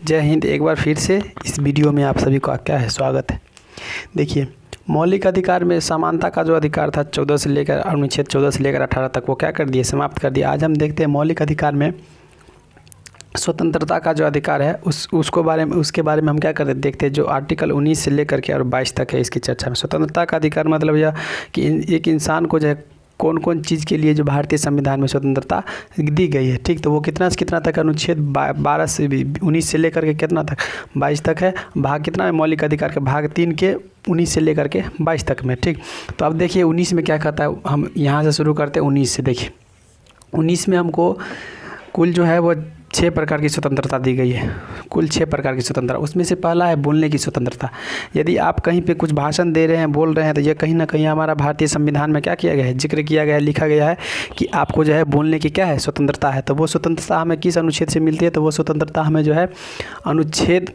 जय हिंद। एक बार फिर से इस वीडियो में आप सभी का क्या है स्वागत है। देखिए, मौलिक अधिकार में समानता का जो अधिकार था 14 से लेकर अनुच्छेद 14 से लेकर 18 तक, वो क्या कर दिए, समाप्त कर दिया। आज हम देखते हैं मौलिक अधिकार में स्वतंत्रता का जो अधिकार है उसके बारे में हम क्या करते देखते हैं। जो आर्टिकल 19 से लेकर के और 22 तक है, इसकी चर्चा में स्वतंत्रता का अधिकार मतलब यह कि एक इंसान को जो है कौन कौन चीज़ के लिए जो भारतीय संविधान में स्वतंत्रता दी गई है। ठीक, तो वो कितना से कितना तक, अनुच्छेद 12 से 19 से लेकर के कितना तक, 22 तक है। भाग कितना है मौलिक अधिकार के, भाग 3 के 19 से लेकर के 22 तक में। ठीक, तो अब देखिए 19 में क्या कहता है, हम यहाँ से शुरू करते हैं 19 से। देखिए 19 में हमको कुल जो है वो 6 प्रकार की स्वतंत्रता दी गई है। कुल 6 प्रकार की स्वतंत्रता, उसमें से पहला है बोलने की स्वतंत्रता। यदि आप कहीं पे कुछ भाषण दे रहे हैं, बोल रहे हैं, तो ये कहीं ना कहीं हमारा भारतीय संविधान में क्या किया गया है, जिक्र किया गया है, लिखा गया है कि आपको जो है बोलने की क्या है, स्वतंत्रता है। तो वो स्वतंत्रता हमें किस अनुच्छेद से मिलती है, तो वो स्वतंत्रता हमें जो है अनुच्छेद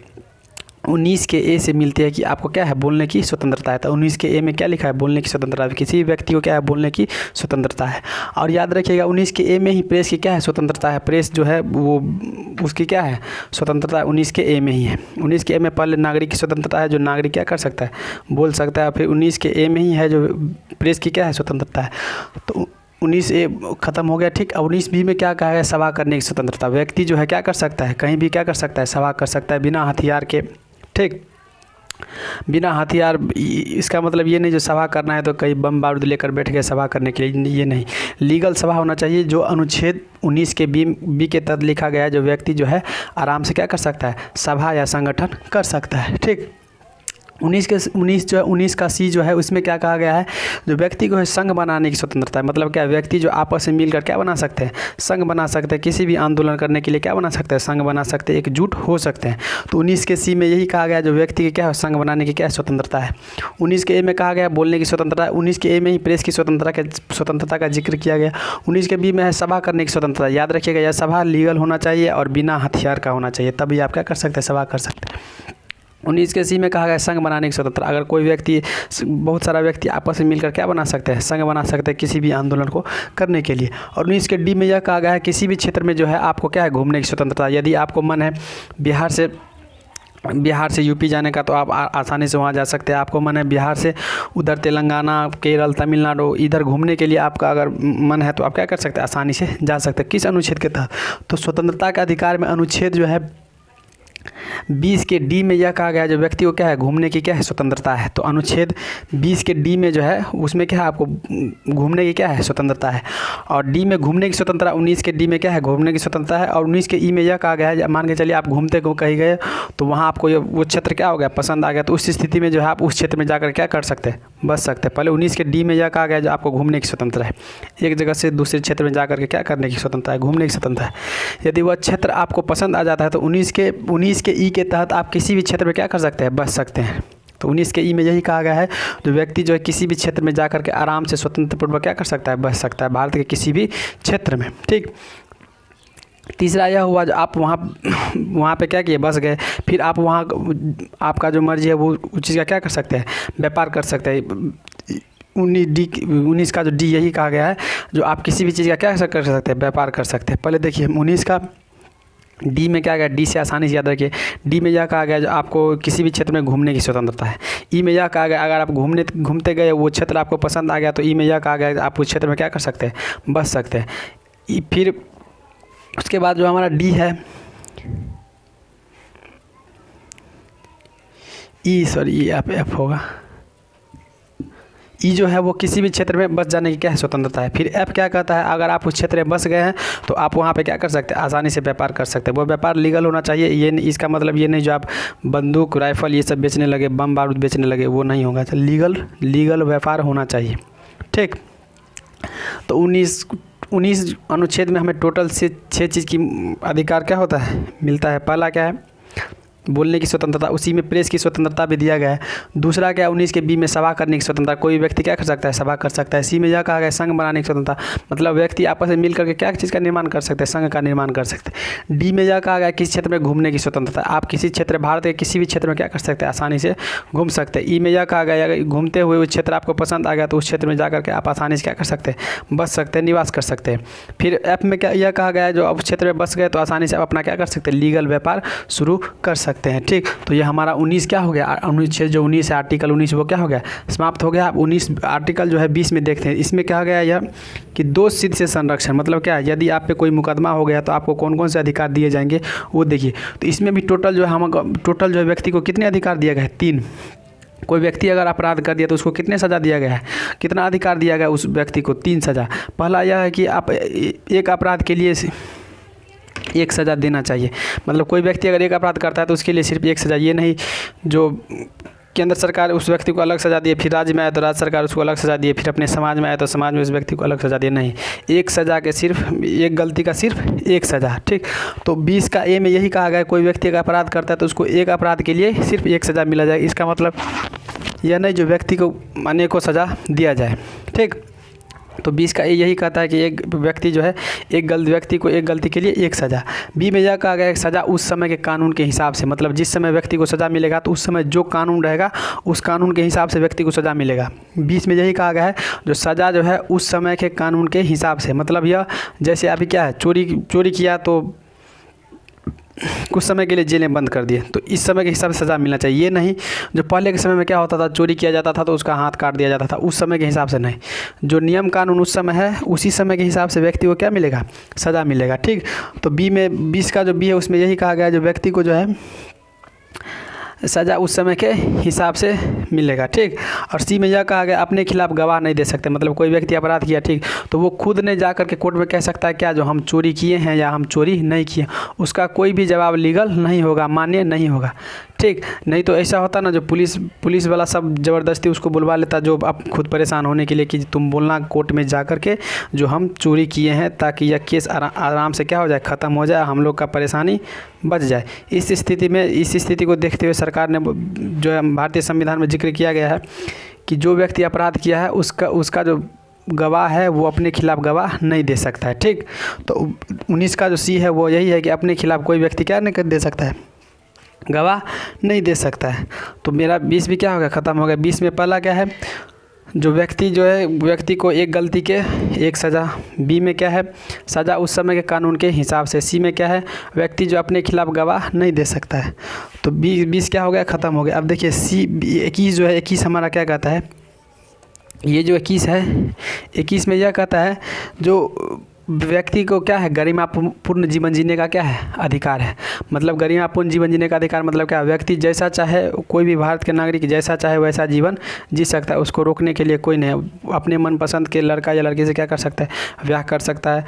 19 के ए से मिलती है कि आपको क्या है, बोलने की स्वतंत्रता है। तो 19 के ए में क्या लिखा है, बोलने की स्वतंत्रता, किसी भी व्यक्ति को क्या है, बोलने की स्वतंत्रता है। और याद रखिएगा 19 के ए में ही प्रेस की क्या है, स्वतंत्रता है। प्रेस जो है वो उसकी क्या है, स्वतंत्रता 19 के ए में ही है। 19 के ए में पहले नागरिक की स्वतंत्रता है, जो नागरिक क्या कर सकता है, बोल सकता है। फिर 19 के ए में ही है जो प्रेस की क्या है, स्वतंत्रता है। तो 19 ए खत्म हो गया। ठीक, अब 19 बी में क्या कहा है, सभा करने की स्वतंत्रता। व्यक्ति जो है क्या कर सकता है, कहीं भी क्या कर सकता है, सभा कर सकता है बिना हथियार के। ठीक, बिना हथियार, इसका मतलब ये नहीं जो सभा करना है तो कहीं बम बारूद लेकर बैठ गए सभा करने के लिए, ये नहीं। लीगल सभा होना चाहिए, जो अनुच्छेद 19 के बी के तहत लिखा गया है। जो व्यक्ति जो है आराम से क्या कर सकता है, सभा या संगठन कर सकता है। ठीक, 19 का सी जो है उसमें क्या कहा गया है, जो व्यक्ति को है संघ बनाने की स्वतंत्रता है। मतलब क्या, व्यक्ति जो आपस में मिलकर क्या बना सकते हैं, संघ बना सकते हैं। किसी भी आंदोलन करने के लिए क्या बना सकते हैं, संघ बना सकते हैं, एकजुट हो सकते हैं। तो 19 के सी में यही कहा गया, जो व्यक्ति की क्या है, संघ बनाने की क्या स्वतंत्रता है। 19 के ए में कहा गया बोलने की स्वतंत्रता है। 19 के ए में ही प्रेस की स्वतंत्रता का जिक्र किया गया। 19 के बी में है सभा करने की स्वतंत्रता। याद रखिएगा यह सभा लीगल होना चाहिए और बिना हथियार का होना चाहिए, तभी आप क्या कर सकते हैं, सभा कर सकते हैं। 19 के सी में कहा गया संघ बनाने की स्वतंत्रता। अगर कोई व्यक्ति, बहुत सारा व्यक्ति आपस में मिलकर क्या बना सकते हैं, संघ बना सकते हैं किसी भी आंदोलन को करने के लिए। और 19 के डी में यह कहा गया है, किसी भी क्षेत्र में जो है आपको क्या है, घूमने की स्वतंत्रता। यदि आपको मन है बिहार से यूपी जाने का, तो आप आसानी से वहाँ जा सकते हैं। आपको मन है बिहार से उधर तेलंगाना, केरल, तमिलनाडु इधर घूमने के लिए, आपका अगर मन है तो आप क्या कर सकते हैं, आसानी से जा सकते हैं। किस अनुच्छेद के तहत, तो स्वतंत्रता के अधिकार में अनुच्छेद जो है 20 के डी में यह कहा गया, जो व्यक्ति को क्या है, घूमने की क्या है, स्वतंत्रता है। तो अनुच्छेद 20 के डी में जो है उसमें क्या है, आपको घूमने की क्या है, स्वतंत्रता है। और डी में घूमने की स्वतंत्रता, 19 के डी में क्या है, घूमने की स्वतंत्रता है। और 19 के ई में यह कहा गया है, मान के चलिए आप घूमते कहीं गए, तो वहाँ आपको वो क्षेत्र क्या हो गया, पसंद आ गया, तो उस स्थिति में जो है आप उस क्षेत्र में जाकर क्या कर सकते हैं, बस सकते हैं। पहले 19 के डी में यह कहा गया जो आपको घूमने की स्वतंत्रता है, एक जगह से दूसरे क्षेत्र में जाकर के क्या करने की स्वतंत्रता है, घूमने की स्वतंत्रता है। यदि वह क्षेत्र आपको पसंद आ जाता है तो 19 के ई के तहत आप किसी भी क्षेत्र में क्या कर सकते हैं, बस सकते हैं। तो 19 के ई में यही कहा गया है, जो व्यक्ति जो है किसी भी क्षेत्र में जाकर के आराम से स्वतंत्रपूर्वक क्या कर सकता है, बस सकता है, भारत के किसी भी क्षेत्र में। ठीक, तीसरा यह हुआ, जो आप वहाँ पे क्या किए, बस गए, फिर आप वहाँ आपका जो मर्जी है वो उस चीज़ का क्या कर सकते हैं, व्यापार कर सकते हैं। 19 का जो डी यही कहा गया है, जो आप किसी भी चीज़ का क्या कर सकते हैं, व्यापार कर सकते हैं। पहले देखिए 19 का डी में क्या गया, डी से आसानी से याद रखिए। डी में यह कहा गया जो आपको किसी भी क्षेत्र में घूमने की स्वतंत्रता है। ई में यह कहा गया, अगर आप घूमते गए, वो क्षेत्र आपको पसंद आ गया, तो ई में यह कहा गया आप उस क्षेत्र में क्या कर सकते हैं, बस सकते हैं। फिर उसके बाद जो हमारा डी है, ई एफ होगा। ई जो है वो किसी भी क्षेत्र में बस जाने की क्या है, स्वतंत्रता है। फिर एफ क्या कहता है, अगर आप उस क्षेत्र में बस गए हैं तो आप वहाँ पे क्या कर सकते हैं, आसानी से व्यापार कर सकते हैं। वो व्यापार लीगल होना चाहिए। ये इसका मतलब ये नहीं जो आप बंदूक, राइफल ये सब बेचने लगे, बम बारूद बेचने लगे, वो नहीं होगा। तो लीगल व्यापार होना चाहिए। ठीक, तो 19 अनुच्छेद में हमें टोटल से 6 चीज़ की अधिकार क्या होता है, मिलता है। पहला क्या है, बोलने की स्वतंत्रता, उसी में प्रेस की स्वतंत्रता भी दिया गया है। दूसरा क्या 19 के बी में सभा करने की स्वतंत्रता, कोई व्यक्ति क्या कर सकता है, सभा कर सकता है। सी में यह कहा गया संघ बनाने की स्वतंत्रता, मतलब व्यक्ति आपस में मिल करके क्या चीज़ का निर्माण कर सकते हैं, संघ का निर्माण कर सकते हैं। डी में यह कहा गया किसी क्षेत्र में घूमने की स्वतंत्रता, आप किसी क्षेत्र, भारत के किसी भी क्षेत्र में क्या कर सकते हैं, आसानी से घूम सकते हैं। ई में यह कहा गया घूमते हुए उस क्षेत्र आपको पसंद आ गया तो उस क्षेत्र में जाकर के आप आसानी से क्या कर सकते हैं, बस सकते हैं, निवास कर सकते हैं। फिर एफ में क्या यह कहा गया है जो अब क्षेत्र में बस गए तो आसानी से आप अपना क्या कर सकते हैं, लीगल व्यापार शुरू कर सकते हैं। ठीक, तो ये हमारा 19 क्या हो गया, अनुच्छेद जो 19 है, आर्टिकल 19 वो क्या हो गया, समाप्त हो गया। अब 19 आर्टिकल जो है 20 में देखते हैं। इसमें क्या गया यह कि दोष सिद्ध से संरक्षण, मतलब क्या है, यदि आप पे कोई मुकदमा हो गया तो आपको कौन कौन से अधिकार दिए जाएंगे वो देखिए। तो इसमें भी टोटल जो है व्यक्ति को कितने अधिकार दिया गया है, 3। कोई व्यक्ति अगर अपराध कर दिया तो उसको कितने सज़ा दिया गया है, कितना अधिकार दिया गया उस व्यक्ति को, 3 सज़ा। पहला यह है कि आप एक अपराध के लिए एक सज़ा देना चाहिए, मतलब कोई व्यक्ति अगर एक अपराध करता है तो उसके लिए सिर्फ एक सज़ा, ये नहीं जो केंद्र सरकार उस व्यक्ति को अलग सज़ा दिए, फिर राज्य में आए तो राज्य सरकार उसको अलग सज़ा दिए, फिर अपने समाज में आए तो समाज में उस व्यक्ति को अलग सज़ा दिए, नहीं, एक सज़ा के सिर्फ एक गलती का सिर्फ एक सज़ा। ठीक, तो 20 का ए में यही कहा गया कोई व्यक्ति अगर अपराध करता है तो उसको एक अपराध के लिए सिर्फ एक सज़ा मिला जाए। इसका मतलब यह नहीं जो व्यक्ति को अनेकों सज़ा दिया जाए। ठीक, तो 20 का यही कहता है कि एक व्यक्ति जो है व्यक्ति को एक गलती के लिए एक सज़ा। बी में यह कहा गया है सज़ा उस समय के कानून के हिसाब से, मतलब जिस समय व्यक्ति को सज़ा मिलेगा तो उस समय जो कानून रहेगा उस कानून के हिसाब से व्यक्ति को सज़ा मिलेगा। 20 में यही कहा गया है जो सज़ा जो है उस समय के कानून के हिसाब से, मतलब यह जैसे अभी क्या है, चोरी किया तो कुछ समय के लिए जेल में बंद कर दिए तो इस समय के हिसाब से सज़ा मिलना चाहिए। ये नहीं जो पहले के समय में क्या होता था, चोरी किया जाता था तो उसका हाथ काट दिया जाता था, उस समय के हिसाब से नहीं, जो नियम कानून उस समय है उसी समय के हिसाब से व्यक्ति को क्या मिलेगा, सज़ा मिलेगा। ठीक, तो बी में 20 का जो बी है उसमें यही कहा गया है जो व्यक्ति को जो है सज़ा उस समय के हिसाब से मिलेगा। ठीक, और सी में यह कहा गया अपने खिलाफ गवाह नहीं दे सकते, मतलब कोई व्यक्ति अपराध किया, ठीक, तो वो खुद ने जा कर के कोर्ट में कह सकता है क्या जो हम चोरी किए हैं या हम चोरी नहीं किए, उसका कोई भी जवाब लीगल नहीं होगा, मान्य नहीं होगा। ठीक, नहीं तो ऐसा होता ना जो पुलिस वाला सब ज़बरदस्ती उसको बुलवा लेता जो आप खुद परेशान होने के लिए कि तुम बोलना कोर्ट में जा कर के जो हम चोरी किए हैं ताकि यह केस आराम से क्या हो जाए, ख़त्म हो जाए, हम लोग का परेशानी बच जाए। इस स्थिति को देखते हुए सरकार ने जो है भारतीय संविधान में जिक्र किया गया है कि जो व्यक्ति अपराध किया है उसका जो गवाह है वो अपने खिलाफ गवाह नहीं दे सकता है। ठीक, तो 19 का जो सी है वो यही है कि अपने खिलाफ कोई व्यक्ति क्या नहीं दे सकता है, गवाह नहीं दे सकता है। तो मेरा 20 भी क्या हो गया, ख़त्म हो गया। 20 में पहला क्या है जो व्यक्ति को एक गलती के एक सज़ा। बी में क्या है सज़ा उस समय के कानून के हिसाब से। सी में क्या है व्यक्ति जो अपने खिलाफ गवाह नहीं दे सकता है। तो 20 क्या हो गया, ख़त्म हो गया। अब देखिए सी 21 जो है 21 हमारा क्या कहता है, ये जो 21 है 21 में यह कहता है जो व्यक्ति को क्या है गरिमापूर्ण जीवन जीने का क्या है अधिकार है, मतलब गरिमापूर्ण जीवन जीने का अधिकार मतलब क्या है, व्यक्ति जैसा चाहे कोई भी भारत के नागरिक जैसा चाहे वैसा जीवन जी सकता है, उसको रोकने के लिए कोई नहीं। अपने मनपसंद के लड़का या लड़की से क्या कर सकता है, ब्याह कर सकता है,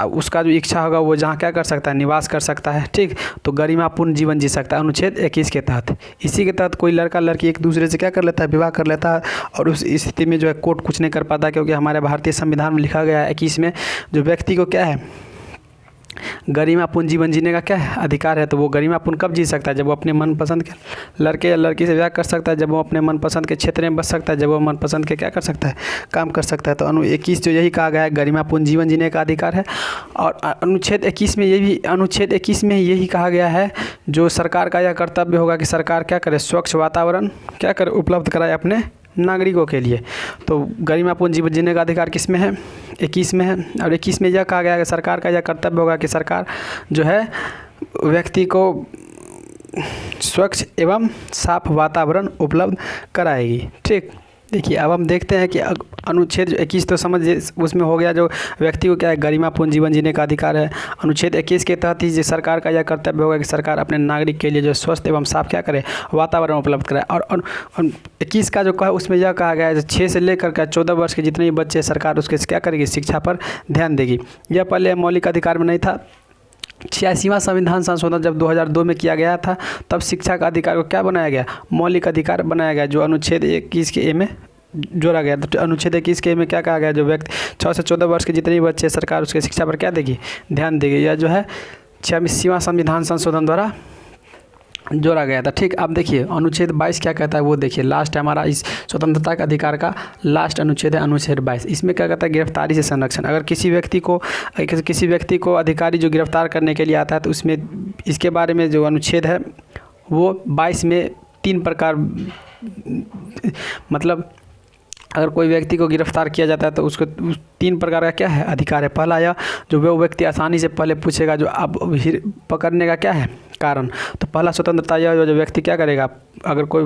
उसका जो इच्छा होगा वो जहाँ क्या कर सकता है, निवास कर सकता है। ठीक, तो गरिमापूर्ण जीवन जी सकता है अनुच्छेद 21 के तहत। इसी के तहत कोई लड़का लड़की एक दूसरे से क्या कर लेता है, विवाह कर लेता है, और उस स्थिति में जो है कोर्ट कुछ नहीं कर पाता, क्योंकि हमारे भारतीय संविधान में लिखा गया है 21 में जो व्यक्ति को क्या है गरिमापूर्ण जीवन जीने का क्या है अधिकार है। तो वो गरिमापूर्ण कब जी सकता है, जब वो अपने मनपसंद के लड़के या लड़की से ब्याह कर सकता है, जब वो अपने मनपसंद के क्षेत्र में बस सकता है, जब वो मनपसंद के क्या कर सकता है, काम कर सकता है। तो 21 जो यही कहा गया है गरिमापूर्ण जीवन जीने का अधिकार है। और अनुच्छेद 21 में यही कहा गया है जो सरकार का यह कर्तव्य होगा कि सरकार क्या करे, स्वच्छ वातावरण क्या करे उपलब्ध कराए अपने नागरिकों के लिए। तो गरिमापूर्ण जीवन जीने का अधिकार किस में है, 21 में है। और 21 में यह कहा गया है कि सरकार का यह कर्तव्य होगा कि सरकार जो है व्यक्ति को स्वच्छ एवं साफ वातावरण उपलब्ध कराएगी। ठीक, देखिए अब हम देखते हैं कि अनुच्छेद 21 तो समझ उसमें हो गया जो व्यक्ति को क्या है गरिमापूर्ण जीवन जीने का अधिकार है। अनुच्छेद 21 के तहत ही सरकार का यह कर्तव्य होगा कि सरकार अपने नागरिक के लिए जो स्वस्थ एवं साफ क्या करे वातावरण उपलब्ध कराए। और 21 का जो कहा उसमें यह कहा गया है 6 से लेकर के 14 वर्ष के जितने भी बच्चे सरकार उसके क्या करेगी, शिक्षा पर ध्यान देगी। यह पहले मौलिक अधिकार में नहीं था। 86वां संविधान संशोधन जब 2002 में किया गया था तब शिक्षा का अधिकार को क्या बनाया गया, मौलिक अधिकार बनाया गया, जो अनुच्छेद 21 के ए में जोड़ा गया। तो अनुच्छेद 21 के ए में क्या कहा गया, जो व्यक्ति 6 से 14 वर्ष के जितने भी बच्चे सरकार उसके शिक्षा पर क्या देगी, ध्यान देगी। यह जो है 86वां संविधान संशोधन द्वारा जोड़ा गया था। ठीक, अब देखिए अनुच्छेद 22 क्या कहता है वो देखिए, लास्ट है हमारा इस स्वतंत्रता के अधिकार का लास्ट अनुच्छेद है अनुच्छेद 22। इसमें क्या कहता है, गिरफ्तारी से संरक्षण। अगर किसी व्यक्ति को अधिकारी जो गिरफ्तार करने के लिए आता है तो उसमें इसके बारे में जो अनुच्छेद है वो 22 में 3 प्रकार, मतलब अगर कोई व्यक्ति को गिरफ्तार किया जाता है तो उसको 3 प्रकार का क्या है अधिकार है। पहला यह जो वो व्यक्ति आसानी से पहले पूछेगा जो अब पकड़ने का क्या है कारण। तो पहला स्वतंत्रता यह जो व्यक्ति क्या करेगा, अगर कोई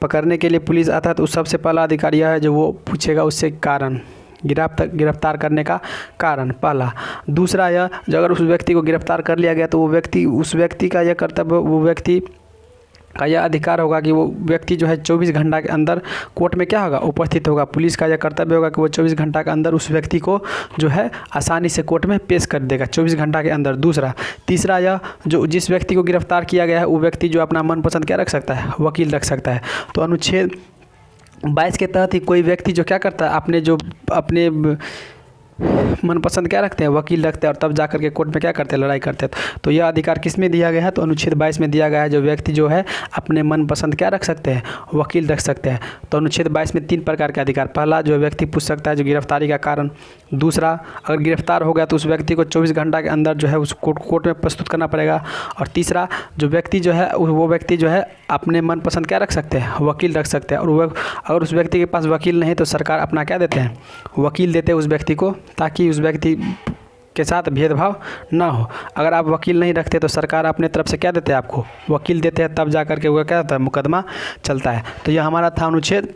पकड़ने के लिए पुलिस आता है तो सबसे पहला अधिकार यह है जो वो पूछेगा उससे कारण, गिरफ्तार करने का कारण पहला। दूसरा यह जो अगर उस व्यक्ति को गिरफ्तार कर लिया गया तो उस व्यक्ति का यह कर्तव्य, वो व्यक्ति का यह अधिकार होगा कि वो व्यक्ति जो है 24 घंटा के अंदर कोर्ट में क्या होगा, उपस्थित होगा। पुलिस का यह कर्तव्य होगा कि वो 24 घंटा के अंदर उस व्यक्ति को जो है आसानी से कोर्ट में पेश कर देगा 24 घंटा के अंदर। तीसरा यह जो जिस व्यक्ति को गिरफ्तार किया गया है वो व्यक्ति जो अपना मनपसंद क्या रख सकता है, वकील रख सकता है। तो अनुच्छेद 22 के तहत ही कोई व्यक्ति जो क्या करता है, अपने मनपसंद क्या रखते हैं, वकील रखते हैं, और तब जाकर के कोर्ट में क्या करते हैं, लड़ाई करते हैं। तो यह अधिकार किस में दिया गया है, तो अनुच्छेद 22 में दिया गया है। जो व्यक्ति जो है अपने मनपसंद क्या रख सकते हैं, वकील रख सकते हैं। तो अनुच्छेद 22 में 3 प्रकार के अधिकार, पहला जो व्यक्ति पूछ सकता है जो गिरफ्तारी का कारण। दूसरा अगर गिरफ्तार हो गया तो उस व्यक्ति को 24 घंटा के अंदर जो है उस कोर्ट में प्रस्तुत करना पड़ेगा। और तीसरा जो व्यक्ति जो है वो व्यक्ति जो है अपने मनपसंद क्या रख सकते हैं, वकील रख सकते हैं। और अगर उस व्यक्ति के पास वकील नहीं तो सरकार अपना क्या देते हैं, वकील देते हैं उस व्यक्ति को, ताकि उस व्यक्ति के साथ भेदभाव ना हो। अगर आप वकील नहीं रखते तो सरकार अपने तरफ से क्या देते हैं, आपको वकील देते हैं, तब जा करके वो क्या होता है, मुकदमा चलता है। तो यह हमारा था अनुच्छेद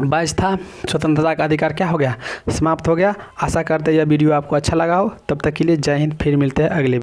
22 था, स्वतंत्रता का अधिकार क्या हो गया, समाप्त हो गया। आशा करते हैं यह वीडियो आपको अच्छा लगा हो। तब तक के लिए जय हिंद, फिर मिलते हैं अगले